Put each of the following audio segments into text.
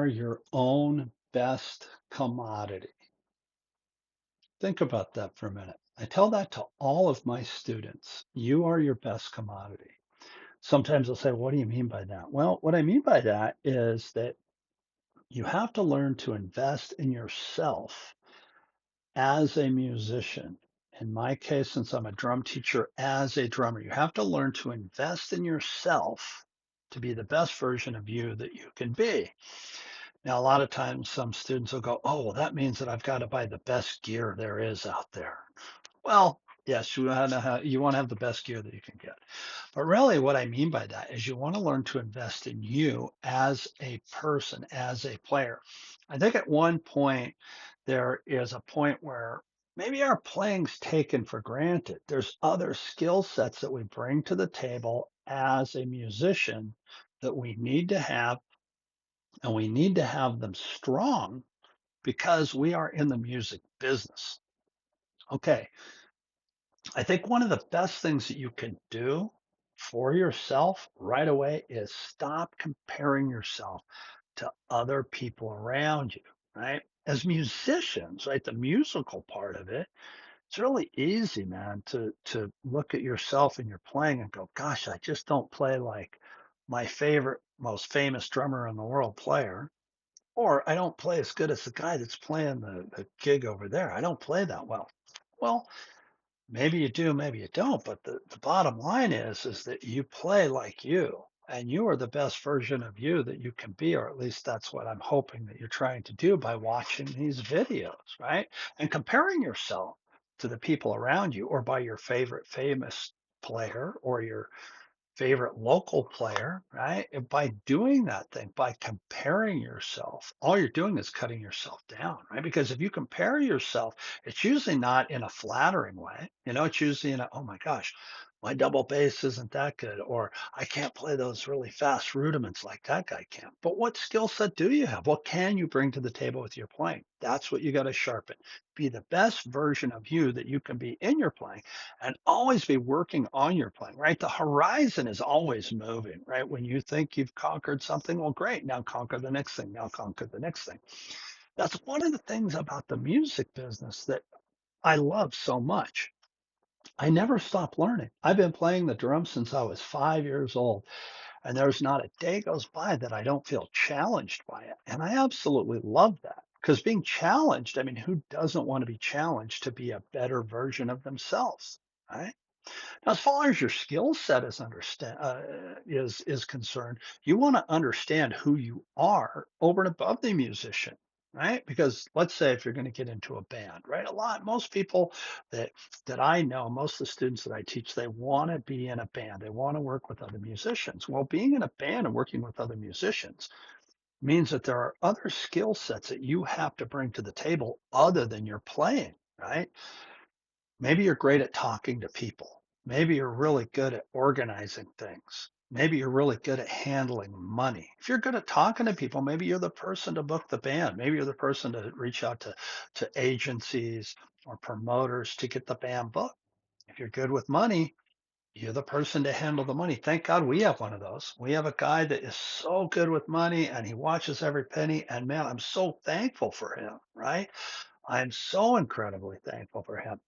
your own best commodity. Think about that for a minute. I tell that to all of my students. You are your best commodity. Sometimes they'll say, what do you mean by that? Well, what I mean by that is that you have to learn to invest in yourself as a musician. In my case, since I'm a drum teacher, as a drummer, you have to learn to invest in yourself to be the best version of you that you can be. Now, a lot of times some students will go, oh, well, that means that I've got to buy the best gear there is out there. Well, yes, you want to have the best gear that you can get. But really, what I mean by that is you want to learn to invest in you as a person, as a player. I think at one point, there is a point where maybe our playing's taken for granted. There's other skill sets that we bring to the table as a musician that we need to have, and we need to have them strong because we are in the music business. Okay, I think one of the best things that you can do for yourself right away is stop comparing yourself to other people around you, right? As musicians, right, the musical part of it, it's really easy, man, to look at yourself and your playing and go, gosh, I just don't play like my favorite, most famous drummer in the world player. Or I don't play as good as the guy that's playing the gig over there. I don't play that well. Well, maybe you do, maybe you don't. But the bottom line is that you play like you, and you are the best version of you that you can be, or at least that's what I'm hoping that you're trying to do by watching these videos, right? And comparing yourself to the people around you, or by your favorite famous player, or your favorite local player, right? And by doing that thing, by comparing yourself, all you're doing is cutting yourself down, right? Because if you compare yourself, it's usually not in a flattering way. It's usually in a, oh my gosh, my double bass isn't that good, or I can't play those really fast rudiments like that guy can. But what skill set do you have? What can you bring to the table with your playing? That's what you got to sharpen. Be the best version of you that you can be in your playing and always be working on your playing, right? The horizon is always moving, right? When you think you've conquered something, well, great. Now conquer the next thing. Now conquer the next thing. That's one of the things about the music business that I love so much. I never stop learning. I've been playing the drums since I was 5 years old, and there's not a day goes by that I don't feel challenged by it. And I absolutely love that because being challenged, I mean, who doesn't want to be challenged to be a better version of themselves? Right? Now, as far as your skill set is concerned, you want to understand who you are over and above the musician, right? Because let's say if you're going to get into a band, right? Most people that I know, most of the students that I teach, they want to be in a band. They want to work with other musicians. Well, being in a band and working with other musicians means that there are other skill sets that you have to bring to the table other than your playing, right? Maybe you're great at talking to people. Maybe you're really good at organizing things. Maybe you're really good at handling money. If you're good at talking to people, maybe you're the person to book the band. Maybe you're the person to reach out to agencies or promoters to get the band booked. If you're good with money, you're the person to handle the money. Thank God we have one of those. We have a guy that is so good with money and he watches every penny. And man, I'm so thankful for him, right? I'm so incredibly thankful for him.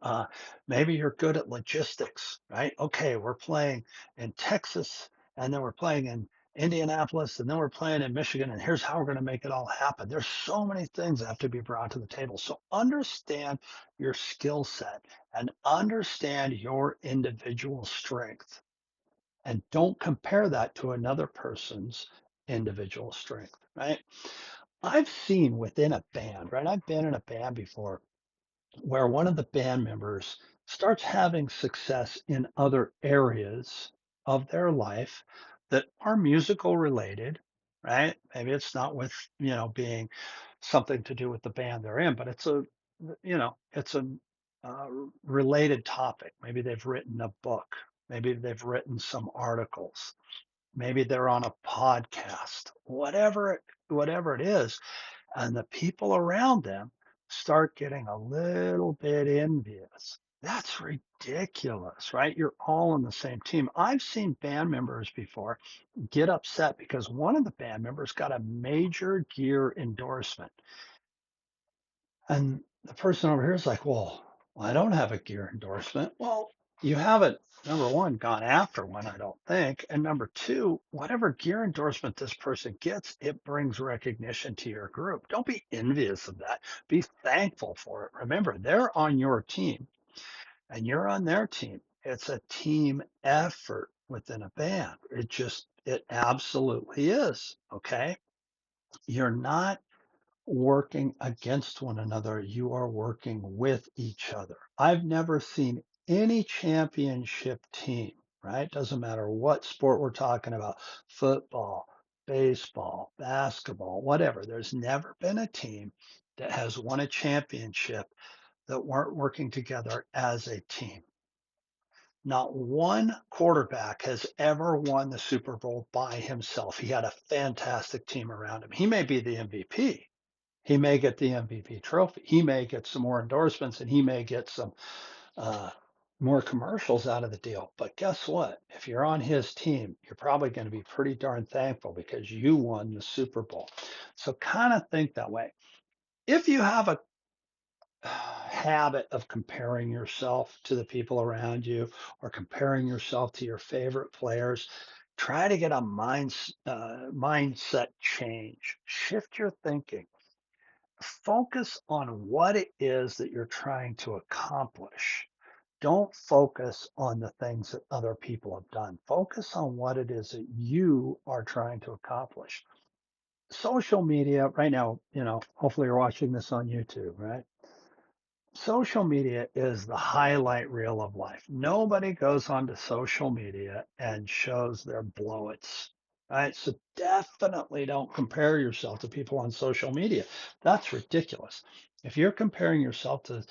Uh, Maybe you're good at logistics, right? Okay, we're playing in Texas, and then we're playing in Indianapolis, and then we're playing in Michigan, and here's how we're going to make it all happen. There's so many things that have to be brought to the table. So understand your skill set and understand your individual strength. And don't compare that to another person's individual strength, right? I've seen within a band, right? I've been in a band before where one of the band members starts having success in other areas of their life that are musical related, right? Maybe it's not with, being something to do with the band they're in, but it's a uh, related topic. Maybe they've written a book. Maybe they've written some articles. Maybe they're on a podcast, whatever it is, and the people around them start getting a little bit envious. That's ridiculous, right? You're all on the same team. I've seen band members before get upset because one of the band members got a major gear endorsement. And the person over here is like, well, I don't have a gear endorsement. Well, you haven't, number one, gone after one, I don't think. And number two, whatever gear endorsement this person gets, it brings recognition to your group. Don't be envious of that. Be thankful for it. Remember, they're on your team and you're on their team. It's a team effort within a band. It absolutely is. Okay. You're not working against one another. You are working with each other. I've never seen any championship team, right? Doesn't matter what sport we're talking about, football, baseball, basketball, whatever. There's never been a team that has won a championship that weren't working together as a team. Not one quarterback has ever won the Super Bowl by himself. He had a fantastic team around him. He may be the MVP. He may get the MVP trophy. He may get some more endorsements and he may get some uh, more commercials out of the deal. But guess what? If you're on his team, you're probably going to be pretty darn thankful because you won the Super Bowl. So kind of think that way. If you have a habit of comparing yourself to the people around you or comparing yourself to your favorite players, try to get a mindset change. Shift your thinking. Focus on what it is that you're trying to accomplish. Don't focus on the things that other people have done. Focus on what it is that you are trying to accomplish. Social media right now, hopefully you're watching this on YouTube, right? Social media is the highlight reel of life. Nobody goes onto social media and shows their blowits. Right? So definitely don't compare yourself to people on social media. That's ridiculous. If you're comparing yourself to,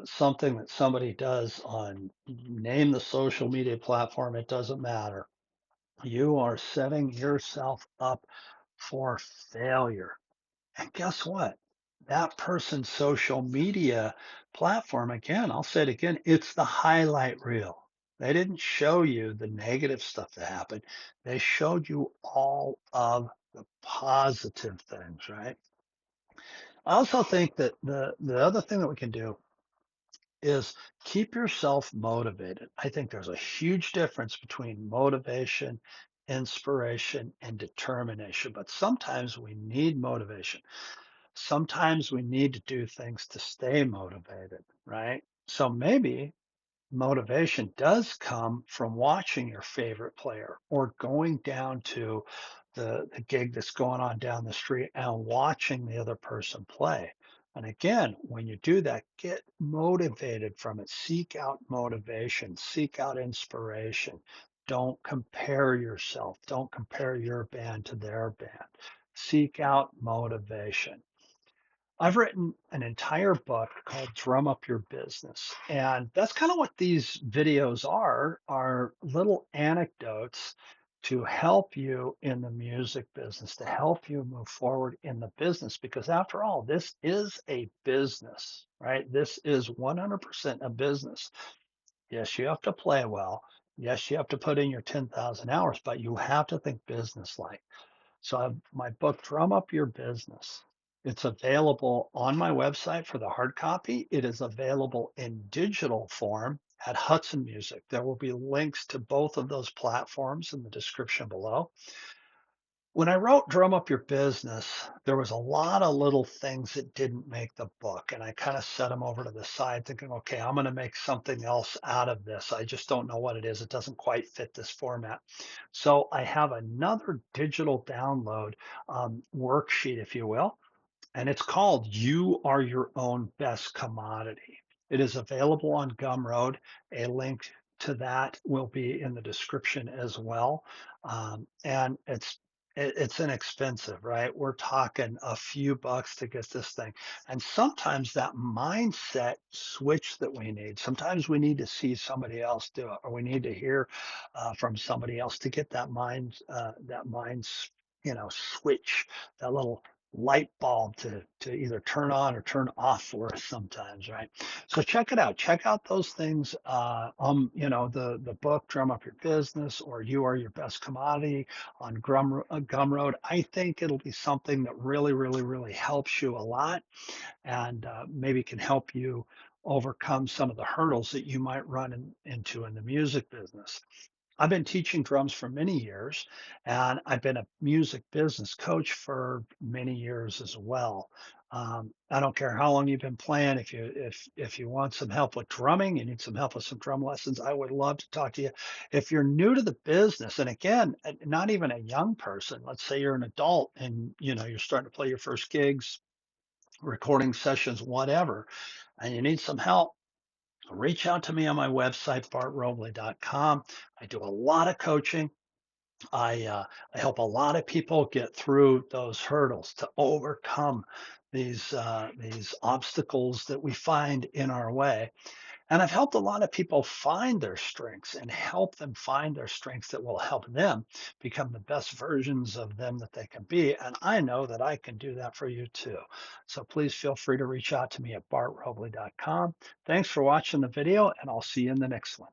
something that somebody does on name the social media platform, it doesn't matter. You are setting yourself up for failure. And guess what? That person's social media platform, again, I'll say it again, it's the highlight reel. They didn't show you the negative stuff that happened. They showed you all of the positive things, right? I also think that the other thing that we can do is keep yourself motivated. I think there's a huge difference between motivation, inspiration, and determination, but sometimes we need motivation. Sometimes we need to do things to stay motivated, right? So maybe motivation does come from watching your favorite player or going down to the gig that's going on down the street and watching the other person play. And again, when you do that, get motivated from it. Seek out motivation, seek out inspiration. Don't compare yourself. Don't compare your band to their band. Seek out motivation. I've written an entire book called Drum Up Your Business. And that's kind of what these videos are little anecdotes to help you in the music business, to help you move forward in the business. Because after all, this is a business, right? This is 100% a business. Yes, you have to play well. Yes, you have to put in your 10,000 hours, but you have to think business like. So my book, Drum Up Your Business. It's available on my website for the hard copy. It is available in digital form at Hudson Music. There will be links to both of those platforms in the description below. When I wrote Drum Up Your Business, there was a lot of little things that didn't make the book. And I kind of set them over to the side thinking, okay, I'm going to make something else out of this. I just don't know what it is. It doesn't quite fit this format. So I have another digital download worksheet, if you will, and it's called You Are Your Own Best Commodity. It is available on Gumroad. A link to that will be in the description as well. And it's inexpensive, right? We're talking a few bucks to get this thing. And sometimes that mindset switch that we need, sometimes we need to see somebody else do it, or we need to hear from somebody else to get that mind switch, that little light bulb to either turn on or turn off for us sometimes, right? So check it out. Check out those things. The book Drum Up Your Business or You Are Your Best Commodity on Gumroad. I think it'll be something that really, really, really helps you a lot and maybe can help you overcome some of the hurdles that you might into in the music business. I've been teaching drums for many years, and I've been a music business coach for many years as well. I don't care how long you've been playing. If you want some help with drumming, you need some help with some drum lessons, I would love to talk to you. If you're new to the business, and again, not even a young person, let's say you're an adult and you're starting to play your first gigs, recording sessions, whatever, and you need some help, reach out to me on my website, bartrobley.com. I do a lot of coaching. I, uh, I help a lot of people get through those hurdles to overcome these obstacles that we find in our way. And I've helped a lot of people find their strengths and help them find their strengths that will help them become the best versions of them that they can be. And I know that I can do that for you too. So please feel free to reach out to me at bartrobley.com. Thanks for watching the video, and I'll see you in the next one.